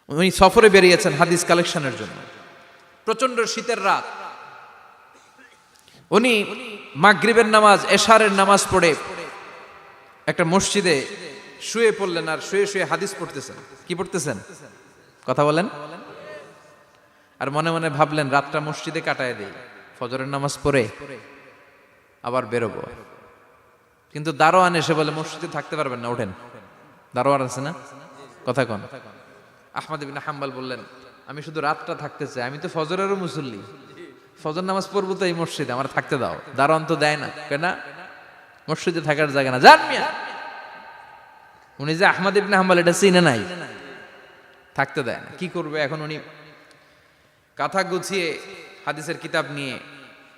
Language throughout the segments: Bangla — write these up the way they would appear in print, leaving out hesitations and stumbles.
উনি সফরে বেরিয়েছেন হাদিস কালেকশনের জন্য। প্রচন্ড শীতের রাত, উনি মাগরিবের নামাজ, এশারের নামাজ পড়ে একটা মসজিদে শুয়ে পড়লেন, আর শুয়ে শুয়ে হাদিস পড়তেছেন। কি পড়তেছেন? কথা বলেন। আর মনে মনে ভাবলেন রাতটা মসজিদে কাটায় দেই, ফজরের নামাজ পড়ে আবার বেরোবো। কিন্তু দারোয়ান এসে বলে মসজিদে থাকতে পারবেন না, ওঠেন। দারোয়ান আছে না? কথা কন। আহমদ ইবনে হাম্বল বললেন, আমি শুধু রাতটা থাকতে চাই, আমি তো ফজরেরও মুসল্লি, ফজর নামাজ পড়বো তো এই মসজিদে, আমার থাকতে দাও। দারোয়ান তো দেয় না, কেন? মসজিদে থাকার জায়গা না, যান মিয়া। উনি যে আহমদ ইবনে হাম্বল এটা চিনে নাই, থাকতে দেয় না। কি করবে এখন? উনি কাঁথা গুছিয়ে হাদিসের কিতাব নিয়ে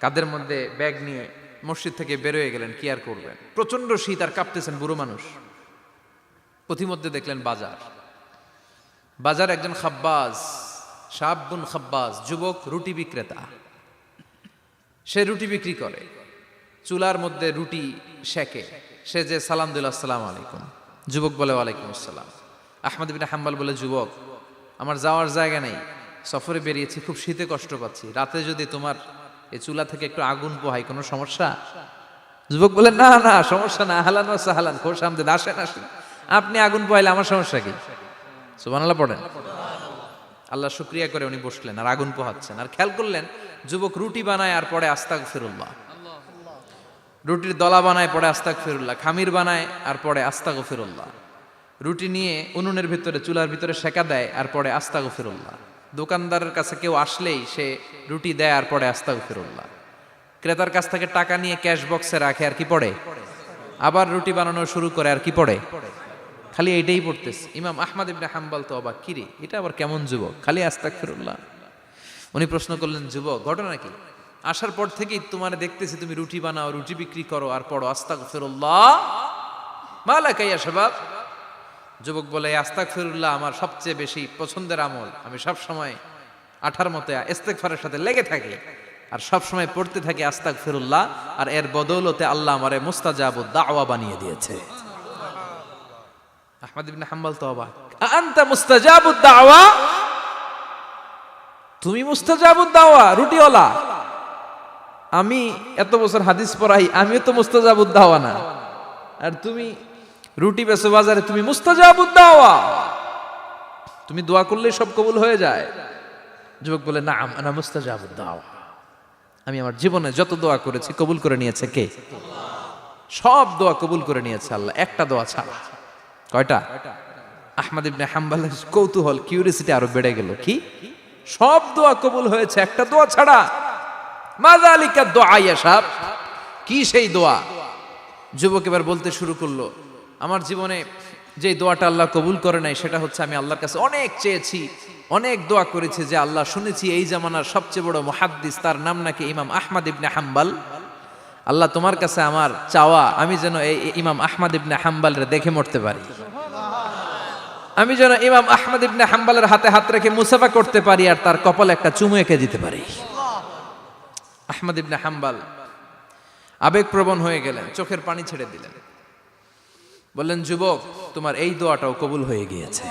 কাঁধের মধ্যে ব্যাগ নিয়ে মসজিদ থেকে বেরোয় গেলেন। কি আর করবেন, প্রচন্ড শীত, আর কাঁপতেছেন, বুড়ো মানুষ। পথিমধ্যে দেখলেন বাজার। বাজার একজন খাব্বাজ, শাবুন খাব্বাজ, যুবক রুটি বিক্রেতা। সে রুটি বিক্রি করে, চুলার মধ্যে রুটি সেকে। সে যে সালাম দিল, আসসালামু আলাইকুম। যুবক বলে, ওয়ালাইকুম আসসালাম। আহমদ ইবনে হাম্বল বলে, যুবক, আমার যাওয়ার জায়গা নেই, সফরে বেরিয়েছি, খুব শীতে কষ্ট পাচ্ছি, রাতে যদি তোমার এই চুলা থেকে একটু আগুন পোহাই, কোনো সমস্যা? যুবক বলে, না না, সমস্যা না, আহলান ওয়া সাহলান, খোশ আমদেদ, আসেন আসেন, আপনি আগুন পোহাইলে আমার সমস্যা কি? সুবহানাল্লাহ পড়েন। আল্লাহ শুকরিয়া করে উনি বসলেন আর আগুন পোহাচ্ছেন। আর খেয়াল করলেন যুবক রুটি বানায় আর পড়ে আস্তাগফিরুল্লাহ, রুটির দলা বানায় পড়ে আস্তাগফিরুল্লাহ, খামির বানায় আর পড়ে আস্তাগফিরুল্লাহ, রুটি নিয়ে উনুনের ভিতরে, চুলার ভিতরে সেকা দেয় আর পড়ে আস্তাগফিরুল্লাহ। দোকানদারের কাছে কেউ আসলেই সে রুটি দেয় আর পড়ে আস্তাগফিরুল্লাহ। ক্রেতার কাছ থেকে টাকা নিয়ে ক্যাশ বক্সে রাখে আর কি পড়ে? আবার রুটি বানানো শুরু করে আর কি পড়ে? খালি এইটাই পড়তেছে। ইমাম আহমদ ইবনে হাম্বল তো অবাক, কিরে এটা আবার কেমন যুবক, খালি আস্তাগফিরুল্লাহ। উনি প্রশ্ন করলেন, যুবক ঘটনা কি? আসার পর থেকেই তোমার দেখতেছি তুমি রুটি বানাও, রুটি বিক্রি করো আর পড়ো আস্তাগফিরুল্লাহ, মালাকা ইয়া শাবাব। যুবক বলে, আস্তাগফিরুল্লাহ আমার সবচেয়ে বেশি পছন্দের আমল, আমি সব সময় আঠার মতো ইস্তেগফারের সাথে লেগে থাকি আর সব সময় পড়তে থাকি আস্তাগফিরুল্লাহ, আর এর বদৌলতে আল্লাহ আমারে মুস্তাজাবুদ দাওয়া বানিয়ে দিয়েছে। আহমদ ইবনে হাম্বল তো অবাক, আনতা মুস্তাজাবুদ দাওয়া, তুমি মুস্তাজাবুদ দাওয়া, রুটিওয়ালা। আমি এত বছর হাদিস পড়াই, আমিও তো মুস্তাজাবুদ দাওয়া না, আর তুমি রুটি বেচো বাজারে, তুমি মুস্তাজাবুদ দাওয়া, তুমি দোয়া করলে সব কবুল হয়ে যায়। যুবক বলে, না আনা মুস্তাজাবুদ দাওয়া, আমি আমার জীবনে যত দোয়া করেছি কবুল করে নিয়েছে কে? সব দোয়া কবুল করে নিয়েছে আল্লাহ, একটা দোয়া ছাড়া। কয়টা? আহমদ ইবনে হাম্বলের কৌতূহল, কিউরিয়াসিটি আরো বেড়ে গেল। কি? সব দোয়া কবুল হয়েছে, একটা দোয়া ছাড়া। মাযালিকা দোয়া ইয়া শাব, কি সেই দোয়া? যুবক এবার বলতে শুরু করলো, আমার জীবনে যে দোয়াটা আল্লাহ কবুল করে নাই সেটা হচ্ছে, আমি আল্লাহর কাছে অনেক চেয়েছি, অনেক দোয়া করেছি, যে আল্লাহ শুনেছি এই জামানার সবচেয়ে বড় মুহাদ্দিস, তার নাম নাকি ইমাম আহমদ ইবনে হাম্বল। আল্লাহ তোমার কাছে আমার চাওয়া, আমি যেন এই ইমাম আহমদ ইবনে হাম্বলের দেখে মরতে পারি, আমি যেন ইমাম আহমদ ইবনে হাম্বলের হাতে হাত রেখে মুসাফা করতে পারি আর তার কপালে একটা চুমু এঁকে দিতে পারি। আহমদ ইবনে হাম্বল আবেগপ্রবণ হয়ে গেলেন, চোখের পানি ছেড়ে দিলেন, বললেন, যুবক তোমার এই দোয়াটাও কবুল হয়ে গিয়েছে।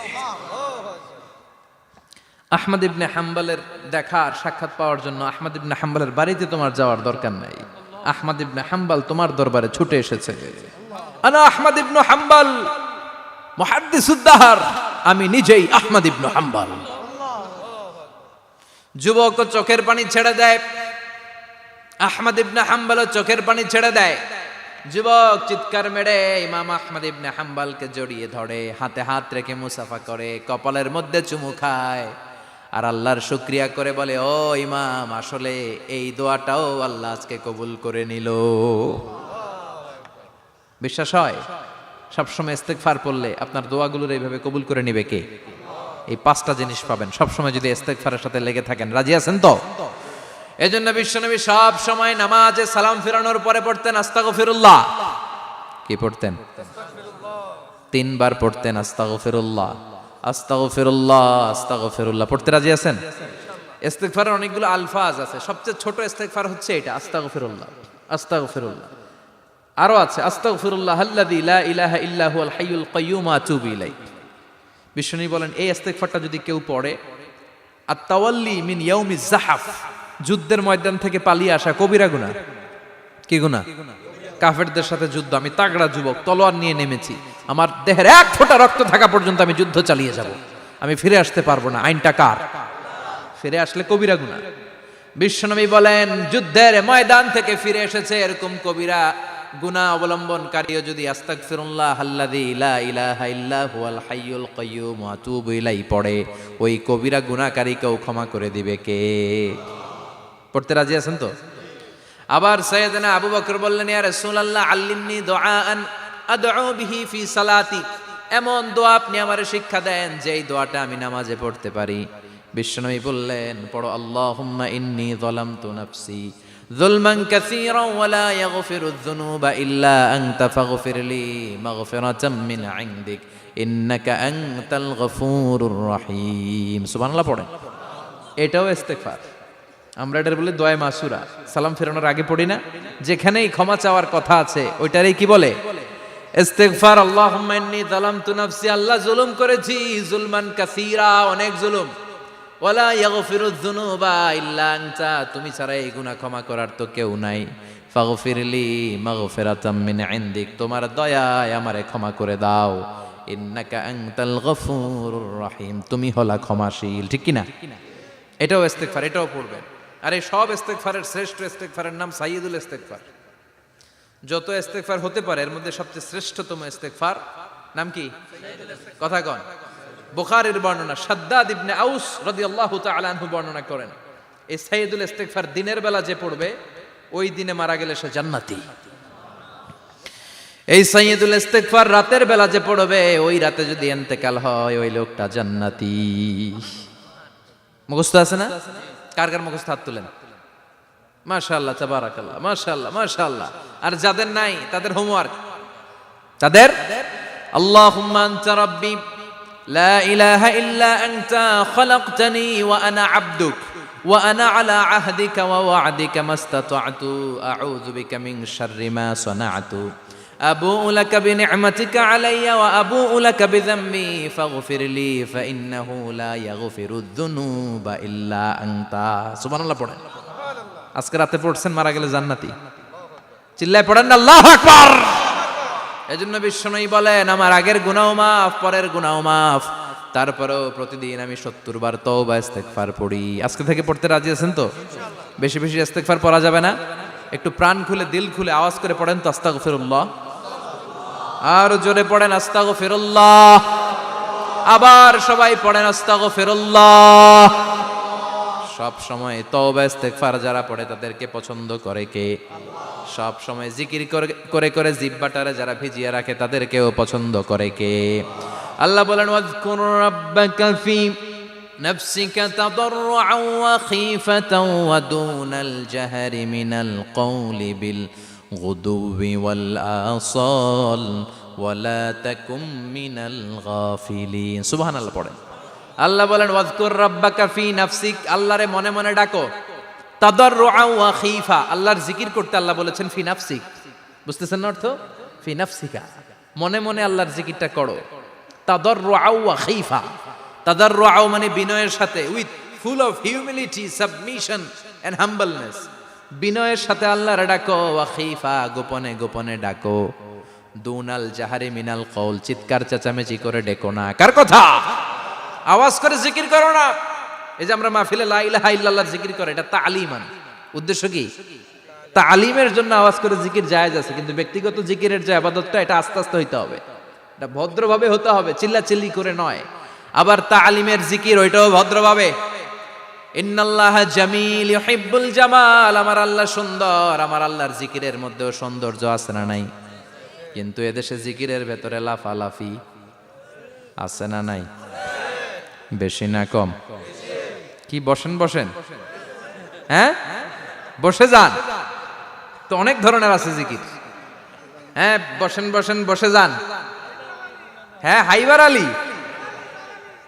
আহমদ ইবনে হাম্বলের দেখার সাক্ষাৎ পাওয়ার জন্য আহমদ ইবনে হাম্বলের বাড়িতে তোমার যাওয়ার দরকার নাই, আহমদ ইবনে হাম্বল তোমার দরবারে ছুটে এসেছে। আনা আহমদ ইবনে হাম্বল মুহাদ্দিসুদ দাহর, আমি নিজেই আহমদ ইবনে হাম্বল। যুবক চোখের পানি ছেড়ে দেয়, আহমদ ইবনে হাম্বল চোখের পানি ছেড়ে দেয়। যুবক চিৎকার মেরে ইমাম আহমদ ইবনে হাম্বলকে জড়িয়ে ধরে, হাতে হাত রেখে মুসাফা করে, কপালের মধ্যে চুমু খায় আর আল্লাহর শুকরিয়া করে বলে, ও ইমাম, আসলে এই দোয়াটাও আল্লাহ আজকে কবুল করে নিল। বিশ্বাস হয়? সবসময় ইস্তেগফার পড়লে আপনার দোয়াগুলোর এইভাবে কবুল করে নিবে কে? এই পাঁচটা জিনিস পাবেন সবসময় যদি ইস্তেগফারের সাথে লেগে থাকেন। রাজি আছেন তো? এজন্য বিশ্বনবী সব সময় নামাজে সালাম ফিরানোর পরে পড়তেন আস্তাগফিরুল্লাহ। কি পড়তেন? 3 বার পড়তেন আস্তাগফিরুল্লাহ, আস্তাগফিরুল্লাহ, আস্তাগফিরুল্লাহ। পড়তে রাজি আছেন? ইস্তেগফারের অনেকগুলো আলফাজ আছে, সবচেয়ে ছোট ইস্তেগফার হচ্ছে এটা, আস্তাগফিরুল্লাহ, আস্তাগফিরুল্লাহ। আরো আছে আস্তাগফিরুল্লাহ আল্লাযী লা ইলাহা ইল্লা হুয়াল হাইয়ুল কাইয়্যুম আতুবু ইলাইহি, বিশ্বনবী বলেন এই ইস্তেগফারটা যদি কেউ পড়ে, আত-তাওয়াল্লি মিন ইয়াউমিজ যাহাফ, যুদ্ধের ময়দান থেকে পালিয়ে আসা কবিরা গুনাহ। কি গুনাহ? কাফেরদের সাথে যুদ্ধ, আমি তাগড়া যুবক, তলোয়ার নিয়ে নেমেছি, আমার দেহের এক ফোঁটা রক্ত থাকা পর্যন্ত আমি যুদ্ধ চালিয়ে যাব, আমি ফিরে আসতে পারবো না, আইনটা কার? ফিরে আসলে কবিরা গুনাহ। বিশ্বনবী বলেন যুদ্ধের ময়দান থেকে ফিরে এসেছে এরকম কবিরা গুনাহ অবলম্বনকারীও যদি আস্তাগফিরুল্লাহ আল্লাযী লা ইলাহা ইল্লা হুয়াল হাইয়ুল কাইয়্যুম ওয়া আতুবু ইলাইহি পড়ে, ওই কবিরা গুনাহকারীকেও ক্ষমা করে দিবে কে? পড়তে রাজি আছেন তো? আবার সাইয়েদনা আবু বকর বললেন, ইয়া রাসূলুল্লাহ আল্লিমনি দুআআন আদউ বিহি ফি সালাতি, এমন দোয়া আপনি আমারে শিক্ষা দেন যেই দোয়াটা আমি নামাজে পড়তে পারি। বিশ্বনবী বললেন, পড়ো আল্লাহুম্মা ইন্নী যালামতু নাফসি যুলমান কাসীরান ওয়া লা ইয়াগফিরুয যুনুবা ইল্লা আনতা ফাগফিরলি মাগফিরাতাম মিন ইনদিক ইন্নাকা আনতাল গফুরুর রহিম। সুবহানাল্লাহ পড়েন। এটাও ইস্তেগফার। আমরা এটার বলে দোয়া মাসুরা, সালাম ফেরানোর আগে পড়ি না? যেখানেই ক্ষমা চাওয়ার কথা আছে ওইটারই কি বলে? ইস্তেগফার। আল্লাহুম্মা ইন্নী যালামতু নাফসি, আল্লাহ জুলুম করেছি, যুলমান কাসীরা, অনেক জুলুম, ওয়ালা ইয়াগফিরুয যুনুবা ইল্লা আনতা, তুমি ছাড়া এই গুনাহ ক্ষমা করার তো কেউ নাই, ফাগফিরলি মাগফিরাতাম মিন ইনদিক, তোমার দয়ায় আমারে ক্ষমা করে দাও, ইন্নাকা আনতাল গফুরুর রহিম, তুমি হলা ক্ষমাশীল। ঠিক কি না? এটাও ইস্তেগফার, এটাও পড়বেন। আর এই সব ইস্তেগফারের শ্রেষ্ঠ ইস্তেগফারের নাম সাইয়্যিদুল ইস্তেগফার। যত ইস্তেগফার হতে পারে এর মধ্যে সবচেয়ে শ্রেষ্ঠতম ইস্তেগফার নাম কি? কথা কন। বুখারীর বর্ণনা, শাদ্দাদ ইবনে আউস রাদিয়াল্লাহু তাআলা আনহু বর্ণনা করেন, এই সাইয়্যিদুল ইস্তেগফার দিনের বেলা যে পড়বে ওই দিনে মারা গেলে সে জান্নাতি। এই সাইয়্যিদুল ইস্তেগফার রাতের বেলা যে পড়বে ওই রাতে যদি ইন্তেকাল হয় ওই লোকটা জান্নাতি। মুখস্থ আছে না? কার কার মুখস্থ হাত তুলেন। মাশাআল্লাহ, তাবারাকাল্লাহ, মাশাআল্লাহ, মাশাআল্লাহ। আর যাদের নাই তাদের হোমওয়ার্ক, তাদের আল্লাহুম্মা আনতা রাব্বি লা ইলাহা ইল্লা আনতা খালাকতানি ওয়া আনা আবদুক ওয়া আনা আলা আহদিকা ওয়া ওয়া'দিকা মাস্তাতা'তু আউযু বিকা মিন শাররি মা সানা'তু আবু'ু লাকা বিনি'মাতিকা আলাইয়া ওয়া আবু'ু লাকা বিযামবি ফাগফিরলি ফাইন্নাহু লা ইয়াগফিরুয যুনুবা ইল্লা আনতা। সুবহানাল্লাহ পড়েন। আজকে রাতে পড়ছেন, মারা গেলে জান্নাতি। চিল্লায় পড়েন না আল্লাহু আকবার। এজন্য বিশ্বনবী বলেন আমার আগের গুনাহ মাফ, পরের গুনাহ মাফ, তারপরেও প্রতিদিন আমি 70 বার তওবা ইস্তেগফার পড়ি। আজকে থেকে পড়তে রাজি আছেন তো? বেশি বেশি ইস্তেগফার পড়া যাবে না? একটু প্রাণ খুলে দিল খুলে আওয়াজ করে পড়েন তো আস্তাগফিরুল্লাহ। আর জোরে পড়েন আস্তাগফিরুল্লাহ। আবার সবাই পড়েন আস্তাগফিরুল্লাহ। সব সময় তওবা ইস্তেগফার যারা পড়ে তাদেরকে পছন্দ করে কে? সব সময় জিকির করে করে জিহ্বাটারে যারা ভিজিয়ে রাখে তাদেরকেও পছন্দ করে কে? আল্লাহ বলেন ওয়াজকুর রাব্বাকা ফি নাফসিকা তাদাররুআন ওয়া খীফাতান ওয়া দুনাল জাহরি মিনাল কওলি বিল গুদুবি ওয়াল আসাল ওয়া লা তাকুম মিনাল গাফিলিন। সুবহানাল্লাহ পড়েন। আল্লাহ বলেন ওয়াজকুর রাব্বাকা ফি নাফসিক, আল্লাহরে মনে মনে ডাকো, তাদাররুআন ওয়া খীফা, আল্লাহর জিকির করতে আল্লাহ বলেছেন ফি নাফসিক। বুঝতেছেন না অর্থ? ফি নাফসিকা, মনে মনে আল্লাহর জিকিরটা করো। তাদাররুআন ওয়া খীফা, তাদাররুআন মানে বিনয়ের সাথে, with full of humility, submission and humbleness, বিনয়ের সাথে আল্লাহর ডাকো। ওয়া খীফা, গোপনে গোপনে ডাকো। দুনাল জাহারি মিনাল কওল, চিৎকার চেঁচামেচি করে ডেকো না। কার কথা? আওয়াজ করে জিকির করো না। এই যে আমরা মাহফিলে লা ইলাহা ইল্লাল্লাহর জিকির করে, এটা তালিমান। উদ্দেশ্য কি? তালিমের জন্য আওয়াজ করে জিকির জায়েজ আছে, কিন্তু ব্যক্তিগত জিকিরের যে ইবাদতটা এটা আস্তে আস্তে হইতে হবে, এটা ভদ্রভাবে হতে হবে, চিল্লাচিল্লি করে নয়। আবার তালিমের জিকির ওইটাও ভদ্রভাবে। ইন্নাল্লাহা জামিল ইউহিব্বুল জামাল, আমার আল্লাহ সুন্দর, আমার আল্লাহর জিকিরের মধ্যেও সৌন্দর্য আছে না নাই? কিন্তু এদেশে জিকিরের ভেতরে লাফালাফি আছে না নাই? বেশি না কম? কি বসেন বসেন, হ্যাঁ বসে যান তো, অনেক ধরনের আছে জিকির। হ্যাঁ বসেন বসেন, বসে যান। হ্যাঁ হাইবার আলী,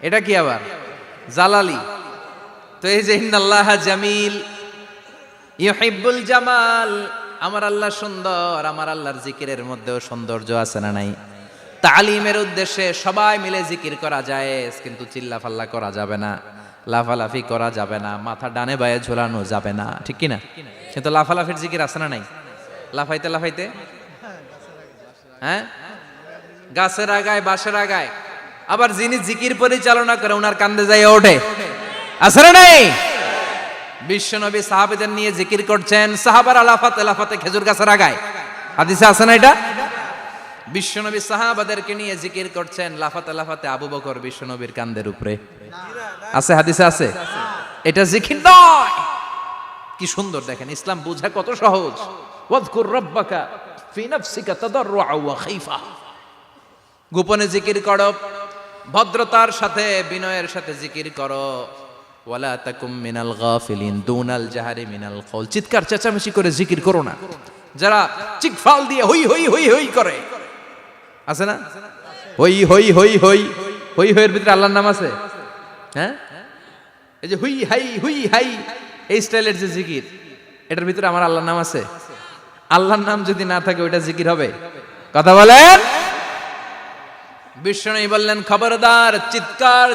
এটা কি আবার জালালি? তো এই যে ইন্নাল্লাহা জামিল ইউহিব্বুল জামাল, আমার আল্লাহ সুন্দর, আমার আল্লাহর জিকিরের মধ্যেও সৌন্দর্য আছে না নাই? তালিমের উদ্দেশ্যে সবাই মিলে জিকির করা যায়, কিন্তু চিল্লাফাল্লা করা যাবে না, লাফালাফি করা যাবে না, মাথা ডানে বায়ে ঝোলানো যাবে না, ঠিক কিনা? কিন্তু লাফালাফির জিকির আছে না নাই? লাফাইতে লাফাইতে, হ্যাঁ, গাছের আগায় বাঁশের আগায়, আবার যিনি জিকির পরিচালনা করে ওনার কান্দে যাই ওঠে, আছে না নাই? বিশ্বনবী সাহাবীদের নিয়ে জিকির করছেন, সাহাবারা লাফাতে লাফাতে খেজুর গাছের আগায়, হাদিসে আছে না এটা? বিশ্বনবী সাহাবাদেরকে নিয়ে জিকির করছেন, লাফাতে লাফাতে আবু বকর বিশ্বনবীর কান্দের উপরে, আছে হাদিসে আছে। এটা জিকির নয়। কি সুন্দর দেখেন, ইসলাম বোঝা কত সহজ। ওয়াজকুর রাব্বাকা ফি নাফসিকা তাদাররুআ ওয়া খাইফা, গোপনে জিকির করো, ভদ্রতার সাথে বিনয়ের সাথে জিকির করো। ওয়ালা তাকুম মিনাল গাফিলিন দুনাল জাহারি মিনাল কওল, চিৎকার চেঁচামেচি করে জিকির করো না। যারা চিকফাল দিয়ে হই হই হই হই করে, আছে না? হই হই হই হই হই হইয়ের ভিতরে আল্লাহর নাম আছে, হ্যাঁ? এই যে হুই হাই হুই হাই এই স্টাইলের যে জিকির, এটার ভিতরে আমার আল্লাহর নাম আছে? আল্লাহর নাম যদি না থাকে ওইটা জিকির হবে? কথা বলেন। বিষ্ণু বললেন, খবরদার, চিৎকার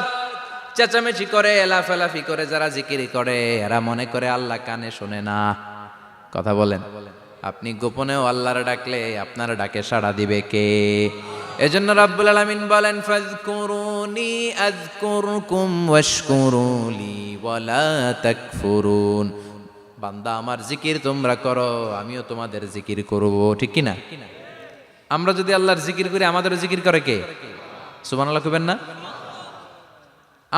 চেঁচামেচি করে লাফালাফি করে যারা জিকির করে এরা মনে করে আল্লাহ কানে শোনে না। কথা বলেন। আপনি গোপনেও আল্লাহর ডাকলে আপনার ডাকে সাড়া দিবে কে? এজন্য রাব্বুল আলামিন বলেন, ফাযকুরুনি আযকুরকুম ওয়াশকুরুলি ওয়ালা তাকফুরুন। বান্দা আমার জিকির তোমরা করো, আমিও তোমাদের জিকির করব, ঠিক কি না? আমরা যদি আল্লাহর জিকির করি আমাদের জিকির করে কে? সুবহানাল্লাহ কইবেন না?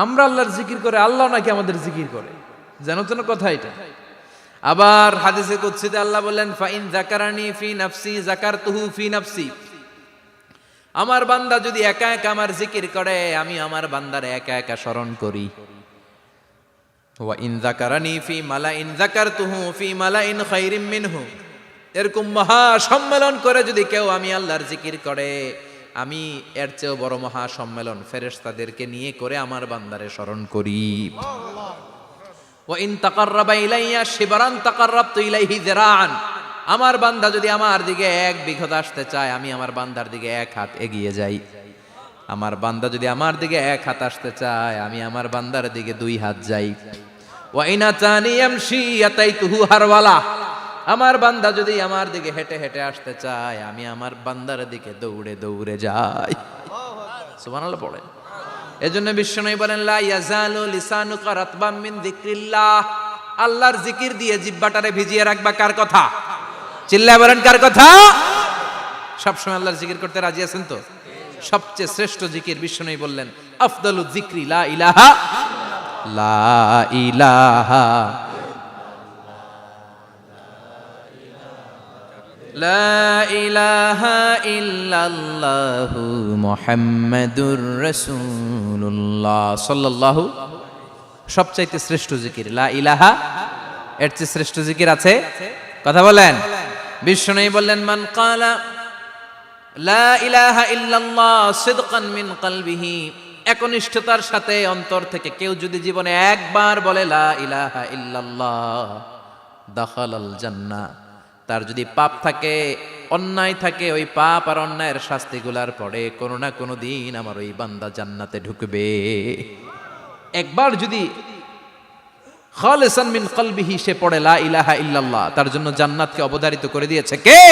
আমরা আল্লাহর জিকির করে, আল্লাহ নাকি আমাদের জিকির করে, জানো তো না কথা এটা। আবার হাদিসে কুদসিতে আল্লাহ বলেন, ফাইন যাকারানি ফি নাফসি যাকারতুহু ফি নাফসি। আমার বান্দা যদি একা একা আমার জিকির করে, আমি আমার বান্দারে একা একা স্মরণ করি। ওয়া ইন যাকারানি ফি মালাইন যাকারতুহু ফি মালাইন খায়রিম মিনহু। এরকম মহা সম্মেলন করে যদি কেউ আমি আল্লাহর জিকির করে, আমি এর চেয়েও বড় মহা সম্মেলন ফেরেশতাদেরকে নিয়ে করে আমার বান্দারে স্মরণ করি। ওয়া ইন তাকাররাবা ইলাইয়া শিবরান তাকাররাবতু ইলাইহি যিরাআন। আমার বান্দা যদি আমার দিকে এক বিঘত আসতে চায়, আমি আমার বান্দার দিকে এক হাত এগিয়ে যাই। আমার বান্দা যদি আমার দিকে এক হাত আসতে চায়, আমি আমার বান্দার দিকে দুই হাত যাই। ওয়া ইন আতানি ইয়ামশি আতাইতুহু হারওয়ালা। আমার বান্দা যদি আমার দিকে হেঁটে হেঁটে আসতে চায়, আমি আমার বান্দার দিকে দৌড়ে দৌড়ে যাই। সুবহানাল্লাহ পড়ে। এজন্য বিশ্বনবী বলেন, লা ইয়াজালু লিসানুকা রাতবাম মিন যিকরিল্লাহ। আল্লাহর জিকির দিয়ে জিহ্বাটারে ভিজিয়ে রাখবা। কার কথা? চিল্লায় বলেন, কার কথা? সবসময় আল্লাহর জিকির করতে রাজি আছেন তো? সবচেয়ে শ্রেষ্ঠ জিকির বিশ্বনবী বললেন, আফদালু যিকরি লা ইলাহা লা ইলাহা লা ইলাহা ইল্লাল্লাহু মুহাম্মাদুর রাসূলুল্লাহ সাল্লাল্লাহু। সবচাইতে শ্রেষ্ঠ জিকির লা ইলাহা, এর চেয়ে শ্রেষ্ঠ জিকির আছে? কথা বলেন। বিশ্বনবী বললেন, মান ক্বালা লা ইলাহা ইল্লাল্লাহ সিদকান মিন কলবিহি, একনিষ্ঠতার সাথে অন্তর থেকে কেউ যদি জীবনে একবার বলে লা ইলাহা ইল্লাল্লাহ, দাখালাল জান্নাহ। তার যদি পাপ থাকে, অন্যায় থাকে, ওই পাপ আর অন্যায়ের শাস্তিগুলার পরে কোনো না কোনো দিন আমার ওই বান্দা জান্নাতে ঢুকবে। একবার যদি খালিসান মিন কলবিহি সে পড়ে লা ইলাহা ইল্লাল্লাহ, তার জন্য জান্নাতকে অবধারিত করে দিয়েছে কে?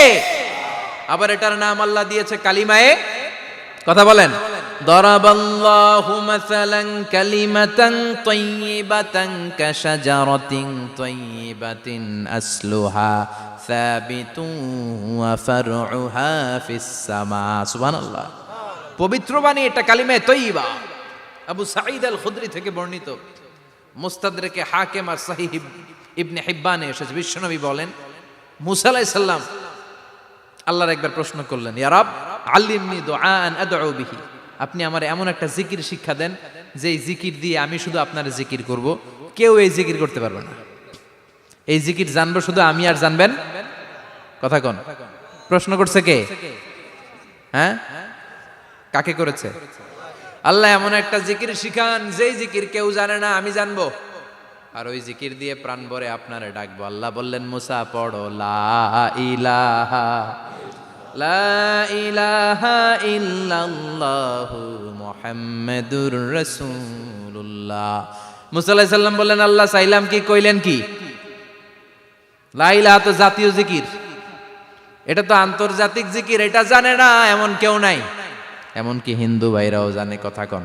আবার এটার নাম আল্লাহ দিয়েছে কালিমায়ে। কথা বলেন। দরাবাল্লাহু মাসালান কালিমাতান তাইয়িবাতান কাশাজারাতিন তাইয়িবাতিন আসলুহা সাবিতুন ওয়া ফারউহা ফিস সামা। সুবহানাল্লাহ। পবিত্র বাণী এটা কালিমায়ে তাইয়িবা। আবু সাঈদ আল খুদরি থেকে বর্ণিত, মুস্তাদরেকে হাকিম আর সহিহ ইবনে হিব্বানে এসেছে। বিশ্বনবী বলেন, মুসা আলাইহিস সালাম আল্লাহর একবার প্রশ্ন করলেন, ইয়া রাব আল্লিমনি দুআআন আদউ বিহি, আপনি আমার এমন একটা জিকির শিক্ষা দেন যে এই জিকির দিয়ে আমি শুধু আপনার জিকির করব, কেউ এই জিকির করতে পারবে না। এই জিকির জানবো শুধু আমি আর জানবেন। কথা কোন? প্রশ্ন করছে কে? হ্যাঁ, কাকে করেছে? আল্লাহ এমন একটা জিকির শিখান যেই জিকির কেউ জানে না, আমি জানবো, আর ওই জিকির দিয়ে প্রাণ ভরে আপনারে ডাকবো। আল্লাহ বললেন, মুসা পড়ো লা ইলাহা লা ইলাহা ইল্লাল্লাহু মুহাম্মাদুর রাসূলুল্লাহ। মুসা আলাইহিস সালাম বললেন, আল্লাহ চাইলাম কি, কইলেন কি? লা ইলাহা তো জাতীয় জিকির, এটা তো আন্তর্জাতিক জিকির, এটা জানে না এমন কেউ নাই। এমনকি হিন্দু ভাইরাও জানে। কথা কন।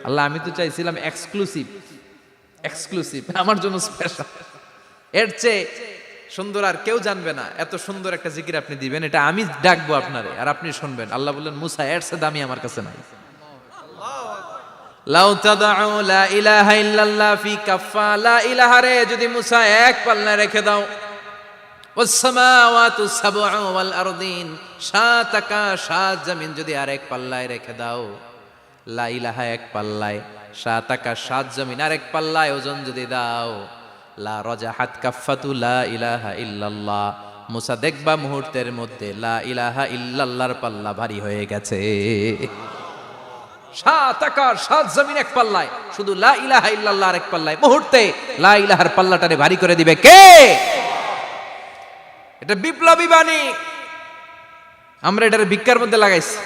আল্লাহ, আমি তো চাইছিলাম এক্সক্লুসিভ, আমার জন্য স্পেশাল, এর চেয়ে সুন্দর আর কেউ জানবে না, এত সুন্দর একটা জিকির আপনি দিবেন, এটা আমি ডাকবো আপনারে আর আপনি শুনবেন। আল্লাহ বললেন, মুসা, এর চেয়ে দামি আমার কাছে নাই। লাউ তাদউ লা ইলাহা ইল্লাল্লাহ ফি কাফা, লা ইলাহা রে যদি মুসা এক পাল্লায় রেখে দাও, ওয়াস সামাওয়াতু সাবউ ওয়াল আরদিন, সাত আকাশ সাত জমিন যদি আরেক পাল্লায় রেখে দাও, লা ইলাহা এক পাল্লায়, সাত আকাশ সাত জমিন আরেক পাল্লায় ওজন যদি দাও, লা রাজাহাত কাফাতু লা ইলাহা ইল্লাল্লাহ, মুসা দেখবা মুহূর্তের মধ্যে লা ইলাহা ইল্লাল্লাহর পাল্লা ভারী হয়ে গেছে। সাত আকাশ সাত জমিন এক পাল্লায়, শুধু লা ইলাহা ইল্লাল্লাহ এক পাল্লায়, মুহূর্তে লা ইলাহার পাল্লাটারে ভারী করে দিবে কে? এটা বিপ্লবী বাণী। আমরা এটার ভিক্ষার মধ্যে লাগাইছি।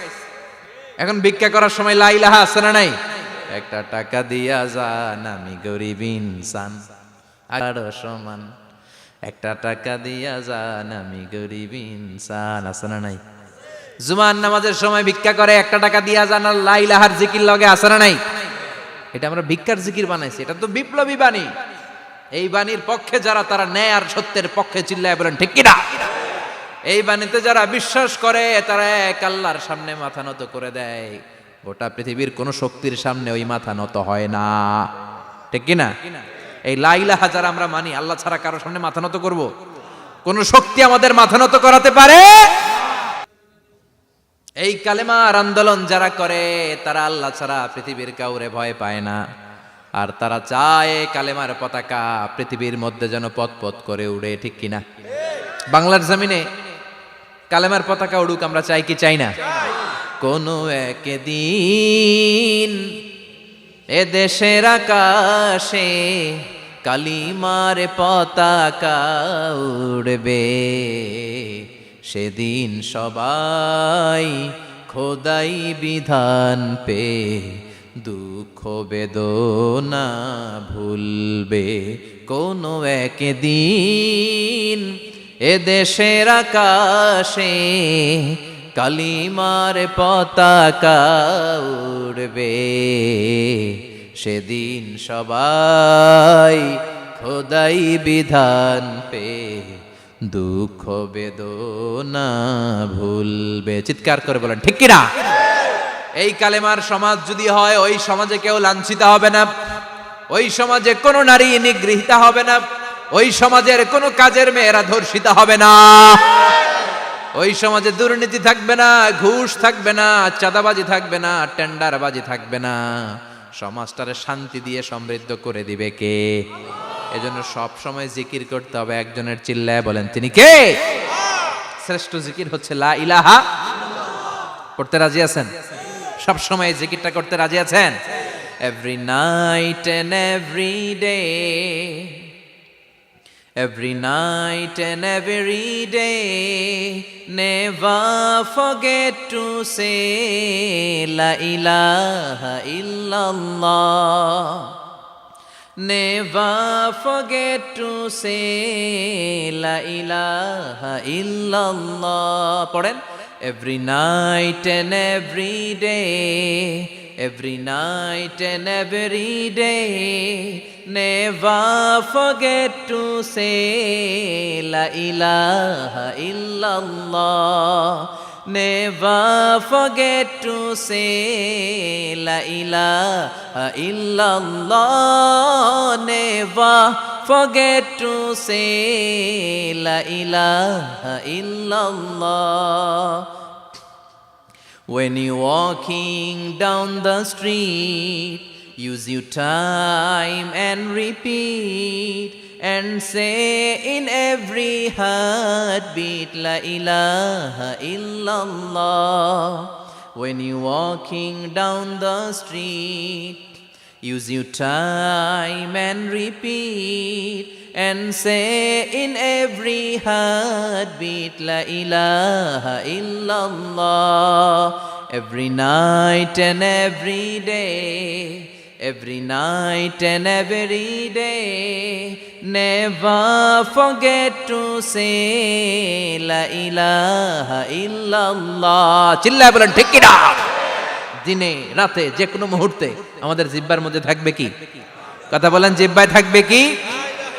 এখন ভিক্ষা করার সময় লা ইলাহা আছে না নাই? একটা টাকা দিয়া যান, আমি গরিব ইনসান আর সমান, একটা টাকা দিয়া যান, আমি গরিব ইনসান, আছে না নাই? জুমার নামাজের সময় ভিক্ষা করে, একটা টাকা দিয়া যান, আর লা ইলাহার জিকির লগে, আছে না নাই? এটা আমরা ভিক্ষার জিকির বানাইছি, এটা তো বিপ্লবী বাণী। এই বাণীর পক্ষে যারা, তারা ন্যায় আর সত্যের পক্ষে চিল্লায় বলেন ঠিক কিনা? এই বাণীতে যারা বিশ্বাস করে, তারা এক আল্লাহর সামনে মাথা নত করে দেয়। গোটা পৃথিবীর কোন শক্তির সামনে ওই মাথা নত হয় না, ঠিক কিনা? এই লা ইলাহা যারা আমরা মানি, আল্লাহ ছাড়া কারো সামনে মাথা নত করব? কোন শক্তি আমাদের মাথা নত করাতে পারে? এই কালেমার আন্দোলন যারা করে, তারা আল্লাহ ছাড়া পৃথিবীর কাউরে ভয় পায় না। আর তারা চায় কালেমার পতাকা পৃথিবীর মধ্যে যেন পথ পথ করে উড়ে, ঠিক কিনা? বাংলার জমিনে কালেমার পতাকা উড়ুক, আমরা চাই কি চাই না? কোনো একদিন এ দেশের আকাশে কালিমার পতাকা উড়বে, সেদিন সবাই খোদাই বিধান পে দুঃখ বেদনা ভুলবে। কোনো একদিন এ দেশের আকাশে কালিমার পতাকা উড়বে, সেদিন সবাই খোদাই বিধান পে দুঃখ বেদনা ভুলবে। চিৎকার করে বলেন ঠিক কিনা? এই কালেমার সমাজ যদি হয়, ওই সমাজে কেউ লাঞ্ছিত হবে না, ওই সমাজে কোনো নারী নিগৃহীতা হবে না, ওই সমাজের কোনো কাজের মেয়েরা ধর্ষিত হবে না, ওই সমাজে দুর্নীতি থাকবে না, ঘুষ থাকবে না, চাঁদাবাজি থাকবে না, টেন্ডারবাজি থাকবে না। সমাজটারে শান্তি দিয়ে সমৃদ্ধ করে দিবে কে? এজন্য সব সময় জিকির করতে হবে একজনের, চিল্লায় বলেন তিনি কে? শ্রেষ্ঠ জিকির হচ্ছে লা ইলাহা। পড়তে রাজি আছেন? সব সময় জিকিরটা করতে রাজি আছেন? Every night and every day, every night and every day, never forget to say la ilaha illallah, never forget to say la ilaha illallah. পড়েন, every night and every day, every night and every day, never forget to say la ilaha illallah, never forget to say la ilaha illallah, never forget to say la ilaha illallah. When you're walking down the street, use your time and repeat, and say in every heartbeat la ilaha illallah. When you're walking down the street, use your time and repeat, and say in every heartbeat La ilaha illallah. Every night and every day, every night and every day, never forget to say La ilaha illallah. চিল্লায় বলেন ঠিক কি না? দিনে রাতে যে কোনো মুহূর্তে আমাদের জিহ্বার মধ্যে থাকবে কি? কথা বলেন, জিহ্বায় থাকবে কি?